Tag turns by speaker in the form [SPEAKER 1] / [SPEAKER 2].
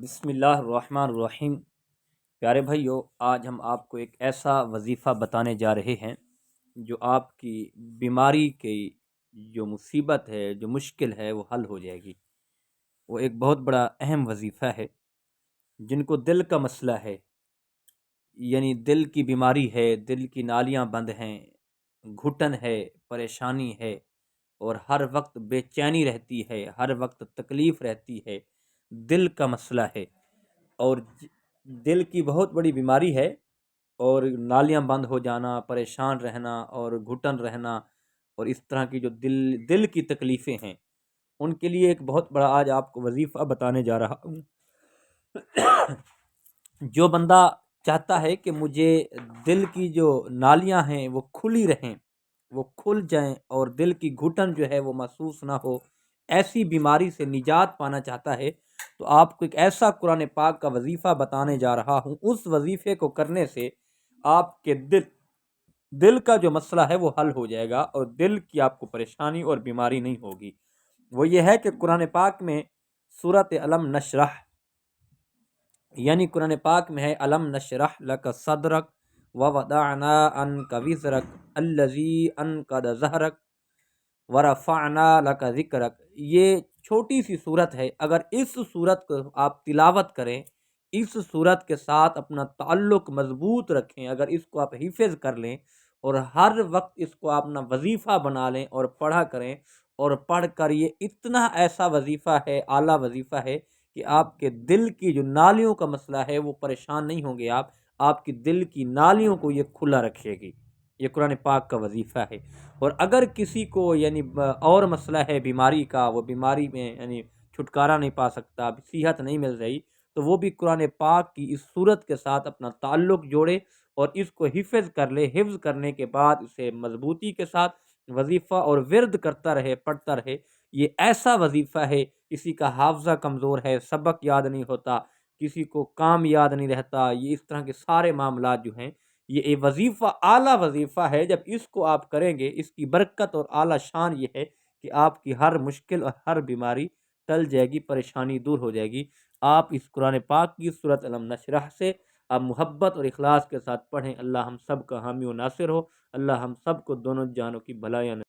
[SPEAKER 1] بسم اللہ الرحمن الرحیم۔ پیارے بھائیو، آج ہم آپ کو ایک ایسا وظیفہ بتانے جا رہے ہیں جو آپ کی بیماری کی جو مصیبت ہے، جو مشکل ہے، وہ حل ہو جائے گی۔ وہ ایک بہت بڑا اہم وظیفہ ہے۔ جن کو دل کا مسئلہ ہے، یعنی دل کی بیماری ہے، دل کی نالیاں بند ہیں، گھٹن ہے، پریشانی ہے، اور ہر وقت بے چینی رہتی ہے، ہر وقت تکلیف رہتی ہے، دل کا مسئلہ ہے اور دل کی بہت بڑی بیماری ہے، اور نالیاں بند ہو جانا، پریشان رہنا اور گھٹن رہنا، اور اس طرح کی جو دل کی تکلیفیں ہیں، ان کے لیے ایک بہت بڑا آج آپ کو وظیفہ بتانے جا رہا ہوں۔ جو بندہ چاہتا ہے کہ مجھے دل کی جو نالیاں ہیں وہ کھلی رہیں، وہ کھل جائیں، اور دل کی گھٹن جو ہے وہ محسوس نہ ہو، ایسی بیماری سے نجات پانا چاہتا ہے، تو آپ کو ایک ایسا قرآن پاک کا وظیفہ بتانے جا رہا ہوں۔ اس وظیفے کو کرنے سے آپ کے دل کا جو مسئلہ ہے وہ حل ہو جائے گا، اور دل کی آپ کو پریشانی اور بیماری نہیں ہوگی۔ وہ یہ ہے کہ قرآن پاک میں سورۃ علم نشرح، یعنی قرآن پاک میں ہے علم نشرح لک صدرک ووضعنا عنک وزرک الذی انقض ظہرک ورفعنا لک ذکرک۔ یہ چھوٹی سی صورت ہے، اگر اس صورت کو آپ تلاوت کریں، اس صورت کے ساتھ اپنا تعلق مضبوط رکھیں، اگر اس کو آپ حفظ کر لیں اور ہر وقت اس کو اپنا وظیفہ بنا لیں اور پڑھا کریں، اور پڑھ کر یہ اتنا ایسا وظیفہ ہے، اعلیٰ وظیفہ ہے کہ آپ کے دل کی جو نالیوں کا مسئلہ ہے وہ پریشان نہیں ہوں گے، آپ کی دل کی نالیوں کو یہ کھلا رکھے گی۔ یہ قرآن پاک کا وظیفہ ہے۔ اور اگر کسی کو یعنی اور مسئلہ ہے بیماری کا، وہ بیماری میں یعنی چھٹکارا نہیں پا سکتا، صحت نہیں مل رہی، تو وہ بھی قرآن پاک کی اس صورت کے ساتھ اپنا تعلق جوڑے اور اس کو حفظ کر لے۔ حفظ کرنے کے بعد اسے مضبوطی کے ساتھ وظیفہ اور ورد کرتا رہے، پڑھتا رہے۔ یہ ایسا وظیفہ ہے، کسی کا حافظہ کمزور ہے، سبق یاد نہیں ہوتا، کسی کو کام یاد نہیں رہتا، یہ اس طرح کے سارے معاملات جو ہیں، یہ وظیفہ اعلیٰ وظیفہ ہے۔ جب اس کو آپ کریں گے، اس کی برکت اور اعلیٰ شان یہ ہے کہ آپ کی ہر مشکل اور ہر بیماری ٹل جائے گی، پریشانی دور ہو جائے گی۔ آپ اس قرآن پاک کی سورۃ علم نشرح سے آپ محبت اور اخلاص کے ساتھ پڑھیں۔ اللہ ہم سب کا حامی و ناصر ہو۔ اللہ ہم سب کو دونوں جانوں کی بھلائیاں